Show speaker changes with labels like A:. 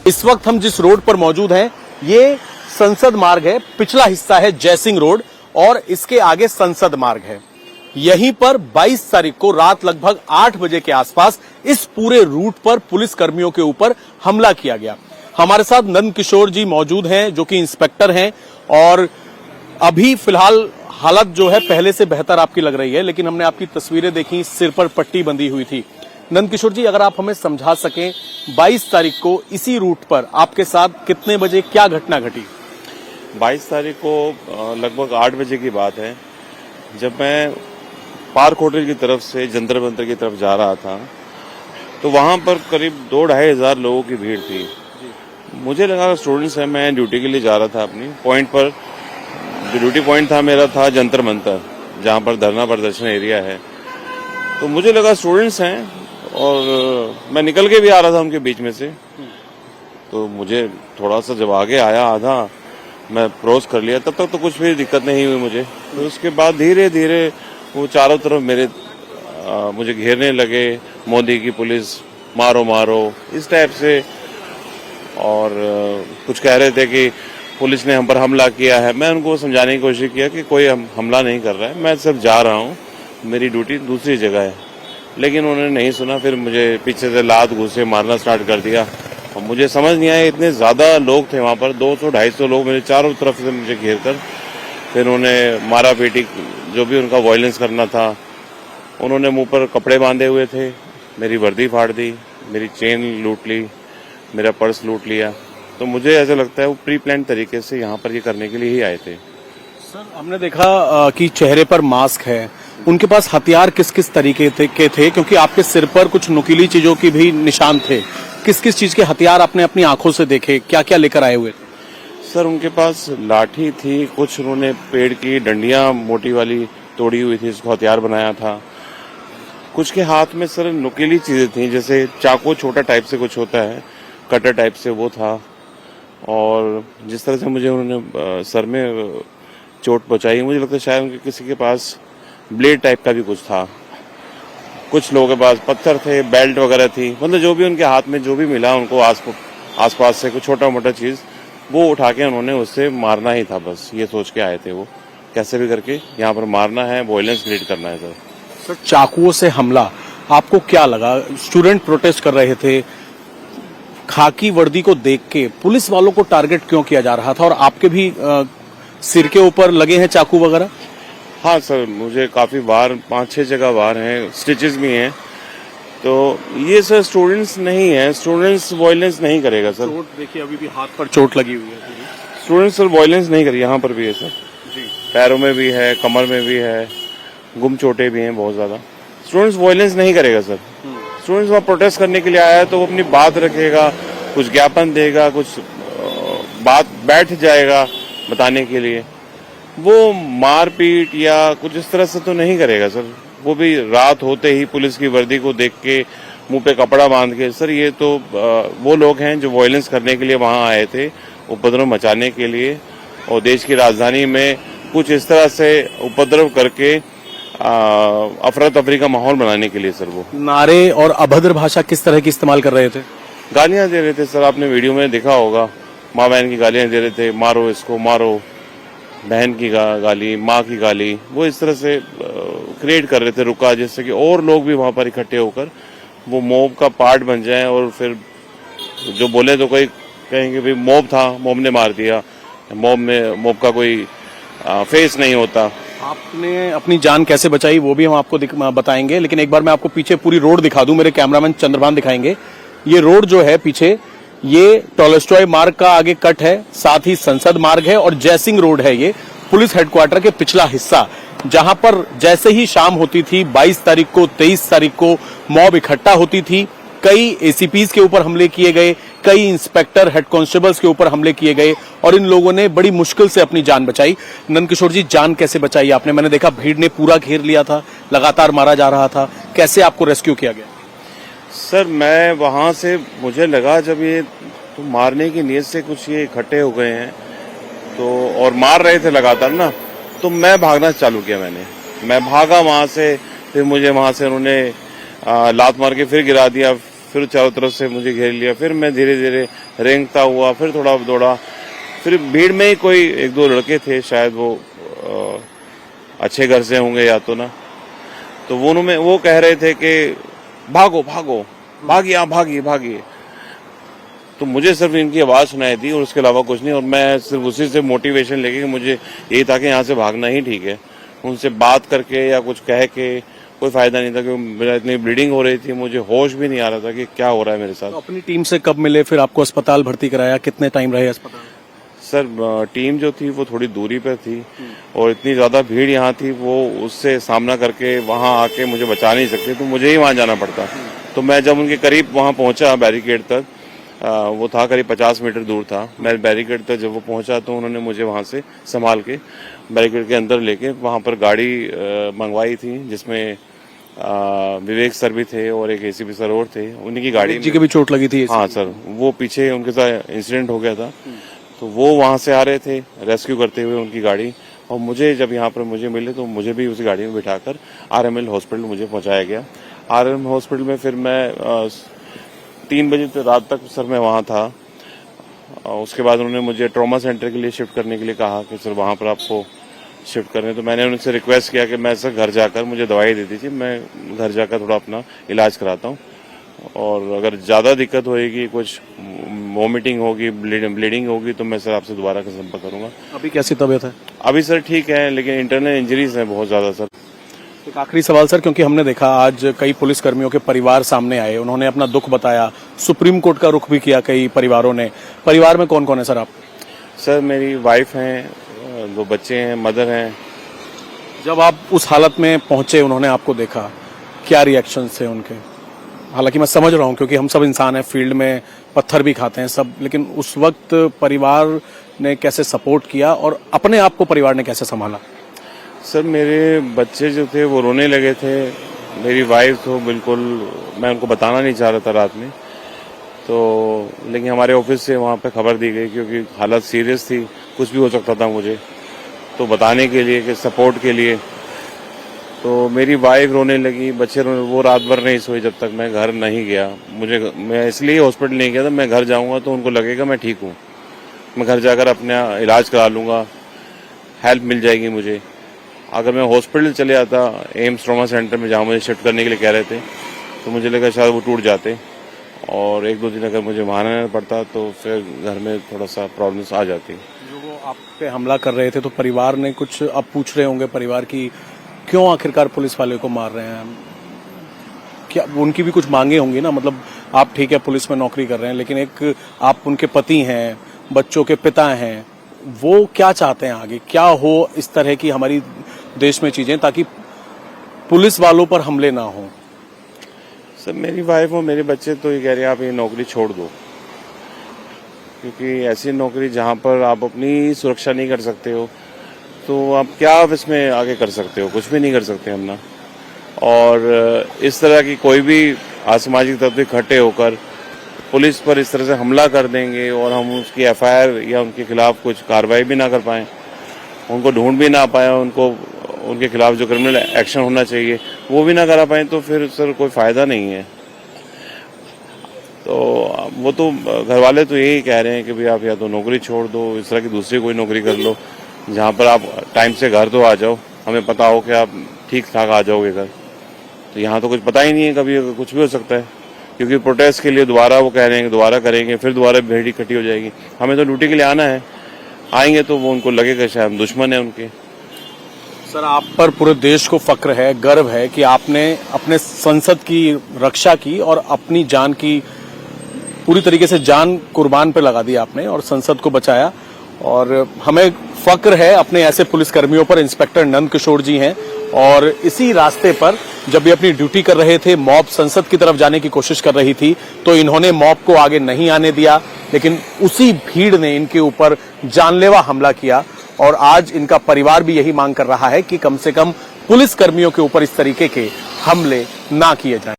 A: इस वक्त हम जिस रोड पर मौजूद हैं ये संसद मार्ग है, पिछला हिस्सा है जयसिंह रोड और इसके आगे संसद मार्ग है। यहीं पर 22 तारीख को रात लगभग 8 बजे के आसपास इस पूरे रूट पर पुलिस कर्मियों के ऊपर हमला किया गया। हमारे साथ नंद किशोर जी मौजूद हैं जो कि इंस्पेक्टर हैं और अभी फिलहाल हालत जो है पहले से बेहतर आपकी लग रही है, लेकिन हमने आपकी तस्वीरें देखी, सिर पर पट्टी बंधी हुई थी। नंद किशोर जी, अगर आप हमें समझा सकें 22 तारीख को इसी रूट पर आपके साथ कितने बजे क्या घटना घटी?
B: 22 तारीख को लगभग 8 बजे की बात है, जब मैं पार्क होटल की तरफ से जंतर मंतर की तरफ जा रहा था तो वहां पर करीब 2-2.5 हजार लोगों की भीड़ थी। मुझे लगा स्टूडेंट्स हैं, मैं ड्यूटी के लिए जा रहा था अपनी पॉइंट पर। जो ड्यूटी पॉइंट था मेरा था जंतर मंतर, जहां पर धरना प्रदर्शन एरिया है। तो मुझे लगा स्टूडेंट्स हैं और मैं निकल के भी आ रहा था उनके बीच में से। तो मुझे थोड़ा सा जब आगे आया, आधा मैं क्रॉस कर लिया, तब तक तो कुछ भी दिक्कत नहीं हुई मुझे। तो उसके बाद धीरे धीरे वो चारों तरफ मुझे घेरने लगे, मोदी की पुलिस, मारो मारो इस टाइप से। और कुछ कह रहे थे कि पुलिस ने हम पर हमला किया है। मैं उनको समझाने की कोशिश किया कि कोई हमला नहीं कर रहा है, मैं सिर्फ जा रहा हूँ, मेरी ड्यूटी दूसरी जगह है। लेकिन उन्होंने नहीं सुना, फिर मुझे पीछे से लात घूसे मारना स्टार्ट कर दिया। और मुझे समझ नहीं आया, इतने ज़्यादा लोग थे वहाँ पर, 200-250 लोग मेरे चारों तरफ से मुझे घेर कर। फिर उन्होंने मारा पीटी, जो भी उनका वायलेंस करना था। उन्होंने मुंह पर कपड़े बांधे हुए थे, मेरी वर्दी फाड़ दी, मेरी चेन लूट ली, मेरा पर्स लूट लिया। तो मुझे ऐसा लगता है वो प्री प्लान तरीके से यहाँ पर ये करने के लिए ही आए थे।
A: सर, हमने देखा कि चेहरे पर मास्क है, उनके पास हथियार किस किस तरीके के थे? क्योंकि आपके सिर पर कुछ नुकीली चीजों की भी निशान थे। किस किस चीज के हथियार आपने अपनी आंखों से देखे, क्या क्या लेकर आए हुए थे?
B: सर, उनके पास लाठी थी, कुछ उन्होंने पेड़ की डंडियां मोटी वाली तोड़ी हुई थी, उसको हथियार बनाया था। कुछ के हाथ में सर नुकीली चीजें थी, जैसे चाकू छोटा टाइप से कुछ होता है, कटर टाइप से वो था। और जिस तरह से मुझे उन्होंने सर में चोट पहुंचाई, मुझे लगता है शायद उनके किसी के पास ब्लेड टाइप का भी कुछ था। कुछ लोगों के पास पत्थर थे, बेल्ट वगैरह थी, मतलब जो भी उनके हाथ में जो भी मिला उनको आसपास से कुछ छोटा मोटा चीज वो उठा के उन्होंने उससे मारना ही था, बस ये सोच के आए थे वो, कैसे भी करके यहाँ पर मारना है, वायलेंस क्रिएट करना है। सर,
A: चाकुओं से हमला आपको क्या लगा? स्टूडेंट प्रोटेस्ट कर रहे थे, खाकी वर्दी को देख के पुलिस वालों को टारगेट क्यों किया जा रहा था? और आपके भी सिर के ऊपर लगे हैं चाकू वगैरह?
B: हाँ सर, मुझे काफी बार 5-6 जगह बार हैं, स्टिचेस भी हैं। तो ये सर स्टूडेंट्स नहीं है, स्टूडेंट्स वायलेंस नहीं करेगा सर।
A: चोट देखिए, अभी भी हाथ पर चोट लगी हुई है।
B: स्टूडेंट्स सर वायलेंस नहीं करेगा, यहाँ पर भी है सर जी, पैरों में भी है, कमर में भी है, गुम चोटें भी हैं बहुत ज्यादा। स्टूडेंट्स वायलेंस नहीं करेगा सर। स्टूडेंट्स वहाँ प्रोटेस्ट करने के लिए आया है तो वो अपनी बात रखेगा, कुछ ज्ञापन देगा, कुछ बात बैठ जाएगा बताने के लिए। वो मारपीट या कुछ इस तरह से तो नहीं करेगा सर। वो भी रात होते ही पुलिस की वर्दी को देख के, मुंह पे कपड़ा बांध के। सर, ये तो वो लोग हैं जो वायलेंस करने के लिए वहां आए थे, उपद्रव मचाने के लिए, और देश की राजधानी में कुछ इस तरह से उपद्रव करके अफरा तफरी का माहौल बनाने के लिए। सर, वो
A: नारे और अभद्र भाषा किस तरह की इस्तेमाल कर रहे थे?
B: गालियां दे रहे थे सर, आपने वीडियो में देखा होगा, माँ बहन की गालियां दे रहे थे, मारो इसको मारो, बहन की गाली, माँ की गाली, वो इस तरह से क्रिएट कर रहे थे रुका, जिससे कि और लोग भी वहां पर इकट्ठे होकर वो मॉब का पार्ट बन जाएं। और फिर जो बोले तो कोई कहेंगे भाई मॉब था, मॉब ने मार दिया, मॉब का कोई फेस नहीं होता।
A: आपने अपनी जान कैसे बचाई वो भी हम आपको बताएंगे, लेकिन एक बार मैं आपको पीछे पूरी रोड दिखा दूं, मेरे कैमरामैन चंद्रभान दिखाएंगे। ये रोड जो है पीछे, ये टॉलस्टॉय मार्ग का आगे कट है, साथ ही संसद मार्ग है और जयसिंह रोड है, ये पुलिस हेडक्वार्टर के पिछला हिस्सा, जहां पर जैसे ही शाम होती थी 22 तारीख को, 23 तारीख को मॉब इकट्ठा होती थी। कई एसीपीज के ऊपर हमले किए गए, कई इंस्पेक्टर, हेड कांस्टेबल्स के ऊपर हमले किए गए और इन लोगों ने बड़ी मुश्किल से अपनी जान बचाई। नंद किशोर जी, जान कैसे बचाई आपने? मैंने देखा भीड़ ने पूरा घेर लिया था, लगातार मारा जा रहा था, कैसे आपको रेस्क्यू किया गया?
B: सर, मैं वहां से, मुझे लगा जब ये तो मारने की नीयत से कुछ ये इकट्ठे हो गए हैं तो, और मार रहे थे लगातार ना, तो मैं भागना चालू किया। मैं भागा वहां से, फिर मुझे वहां से उन्होंने लात मार के फिर गिरा दिया, फिर चारों तरफ से मुझे घेर लिया, फिर मैं धीरे धीरे रेंगता हुआ फिर थोड़ा दौड़ा, फिर भीड़ में ही कोई एक दो लड़के थे, शायद वो अच्छे घर से होंगे या तो ना, तो वो कह रहे थे कि भागो भागो, भागिए भागिए भागिए। तो मुझे सिर्फ इनकी आवाज सुनाई दी और उसके अलावा कुछ नहीं, और मैं सिर्फ उसी से मोटिवेशन लेके कि मुझे यही था कि यहाँ से भागना ही ठीक है। उनसे बात करके या कुछ कह के कोई फायदा नहीं था, क्योंकि मेरा इतनी ब्लीडिंग हो रही थी, मुझे होश भी नहीं आ रहा था कि क्या हो रहा है मेरे साथ।
A: तो अपनी टीम से कब मिले, फिर आपको अस्पताल भर्ती कराया, कितने टाइम रहे अस्पताल?
B: सर टीम जो थी वो थोड़ी दूरी पर थी और इतनी ज्यादा भीड़ यहाँ थी, वो उससे सामना करके वहां आके मुझे बचा नहीं सकते, तो मुझे ही वहां जाना पड़ता। तो मैं जब उनके करीब वहां पहुंचा बैरिकेड तक, वो था करीब 50 मीटर दूर था, मैं बैरिकेड तक जब वो पहुंचा तो उन्होंने मुझे वहां से संभाल के बैरिकेड के अंदर लेके वहां पर गाड़ी मंगवाई थी, जिसमें विवेक सर भी थे और एक एसीपी सर और थे। उन्हीं की गाड़ी
A: जी के भी चोट लगी थी?
B: हाँ सर, वो पीछे उनके साथ इंसिडेंट हो गया था, तो वो वहां से आ रहे थे रेस्क्यू करते हुए उनकी गाड़ी, और मुझे जब यहाँ पर मुझे मिले तो मुझे भी उस गाड़ी में बिठाकर RML हॉस्पिटल मुझे पहुंचाया गया। RML हॉस्पिटल में फिर मैं 3 बजे रात तक सर मैं वहाँ था। उसके बाद उन्होंने मुझे ट्रॉमा सेंटर के लिए शिफ्ट करने के लिए कहा कि सर वहाँ पर आपको शिफ्ट करने, तो मैंने उनसे रिक्वेस्ट किया कि मैं सर घर जाकर, मुझे दवाई दे दीजिए, मैं घर जाकर थोड़ा अपना इलाज कराता हूँ, और अगर ज़्यादा दिक्कत होएगी, कुछ वॉमिटिंग होगी, ब्लीडिंग होगी, तो मैं सर आपसे दोबारा संपर्क करूंगा।
A: अभी कैसी तबीयत है?
B: अभी सर ठीक है, लेकिन इंटरनल इंजरीज हैं बहुत ज़्यादा सर।
A: एक आखिरी सवाल सर, क्योंकि हमने देखा आज कई पुलिस कर्मियों के परिवार सामने आए, उन्होंने अपना दुख बताया, सुप्रीम कोर्ट का रुख भी किया कई परिवारों ने। परिवार में कौन कौन है सर आप?
B: सर मेरी वाइफ हैं, 2 बच्चे हैं, मदर हैं।
A: जब आप उस हालत में पहुंचे, उन्होंने आपको देखा, क्या रिएक्शन थे उनके? हालांकि मैं समझ रहा हूं, क्योंकि हम सब इंसान हैं, फील्ड में पत्थर भी खाते हैं सब, लेकिन उस वक्त परिवार ने कैसे सपोर्ट किया और अपने आप को परिवार ने कैसे संभाला?
B: सर मेरे बच्चे जो थे वो रोने लगे थे, मेरी वाइफ तो बिल्कुल, मैं उनको बताना नहीं चाह रहा था रात में, तो लेकिन हमारे ऑफिस से वहाँ पे खबर दी गई, क्योंकि हालत सीरियस थी, कुछ भी हो सकता था मुझे, तो बताने के लिए कि सपोर्ट के लिए। तो मेरी वाइफ रोने लगी, बच्चे रोने, वो रात भर नहीं सोई जब तक मैं घर नहीं गया। मैं इसलिए हॉस्पिटल नहीं गया था, मैं घर जाऊंगा तो उनको लगेगा मैं ठीक हूँ, मैं घर जाकर अपना इलाज करा लूंगा, हेल्प मिल जाएगी मुझे। अगर मैं हॉस्पिटल चले आता एम्स ट्रॉमा सेंटर में, जहाँ मुझे शिफ्ट करने के लिए कह रहे थे, तो मुझे लगा शायद वो टूट जाते, और 1-2 दिन अगर मुझे वहाँ रहना पड़ता तो फिर घर में थोड़ा सा प्रॉब्लम्स आ जाती।
A: जो वो आप पे हमला कर रहे थे, तो परिवार ने कुछ, अब पूछ रहे होंगे परिवार की, क्यों आखिरकार पुलिस वाले को मार रहे हैं? क्या उनकी भी कुछ मांगे होंगी ना? मतलब आप ठीक है पुलिस में नौकरी कर रहे हैं, लेकिन एक आप उनके पति हैं, बच्चों के पिता हैं, वो क्या चाहते हैं आगे? क्या हो इस तरह की हमारी देश में चीजें, ताकि पुलिस वालों पर हमले ना हो?
B: सर मेरी वाइफ और मेरे बच्चे तो ये कह रहे हैं आप ये नौकरी छोड़ दो, क्योंकि ऐसी नौकरी जहाँ पर आप अपनी सुरक्षा नहीं कर सकते हो, तो आप क्या आप इसमें आगे कर सकते हो? कुछ भी नहीं कर सकते हम ना। और इस तरह की कोई भी असामाजिक तत्व इकट्ठे होकर पुलिस पर इस तरह से हमला कर देंगे और हम उसकी FIR या उनके खिलाफ कुछ कार्रवाई भी ना कर पाए, उनको ढूंढ भी ना पाए, उनके खिलाफ जो क्रिमिनल एक्शन होना चाहिए वो भी ना करा पाए, तो फिर सर कोई फायदा नहीं है। तो वो तो घर वाले तो यही कह रहे हैं कि भाई आप या तो नौकरी छोड़ दो, इस तरह की दूसरी कोई नौकरी कर लो, जहाँ पर आप टाइम से घर तो आ जाओ, हमें पता हो कि आप ठीक ठाक आ जाओगे घर। तो यहाँ तो कुछ पता ही नहीं है, कभी कुछ भी हो सकता है, क्योंकि प्रोटेस्ट के लिए दोबारा वो कह रहे हैं कि दोबारा करेंगे, फिर दोबारा भीड़ इकट्ठी हो जाएगी। हमें तो ड्यूटी के लिए आना है, आएंगे तो वो उनको लगेगा शायद हम दुश्मन है उनके।
A: सर आप पर पूरे देश को फक्र है, गर्व है कि आपने अपने संसद की रक्षा की और अपनी जान की, पूरी तरीके से जान कुर्बान पे लगा दी आपने और संसद को बचाया। और हमें फक्र है अपने ऐसे पुलिसकर्मियों पर। इंस्पेक्टर नंद किशोर जी हैं और इसी रास्ते पर जब ये अपनी ड्यूटी कर रहे थे, मॉब संसद की तरफ जाने की कोशिश कर रही थी, तो इन्होंने मॉब को आगे नहीं आने दिया, लेकिन उसी भीड़ ने इनके ऊपर जानलेवा हमला किया। और आज इनका परिवार भी यही मांग कर रहा है कि कम से कम पुलिस कर्मियों के ऊपर इस तरीके के हमले ना किए जाएं।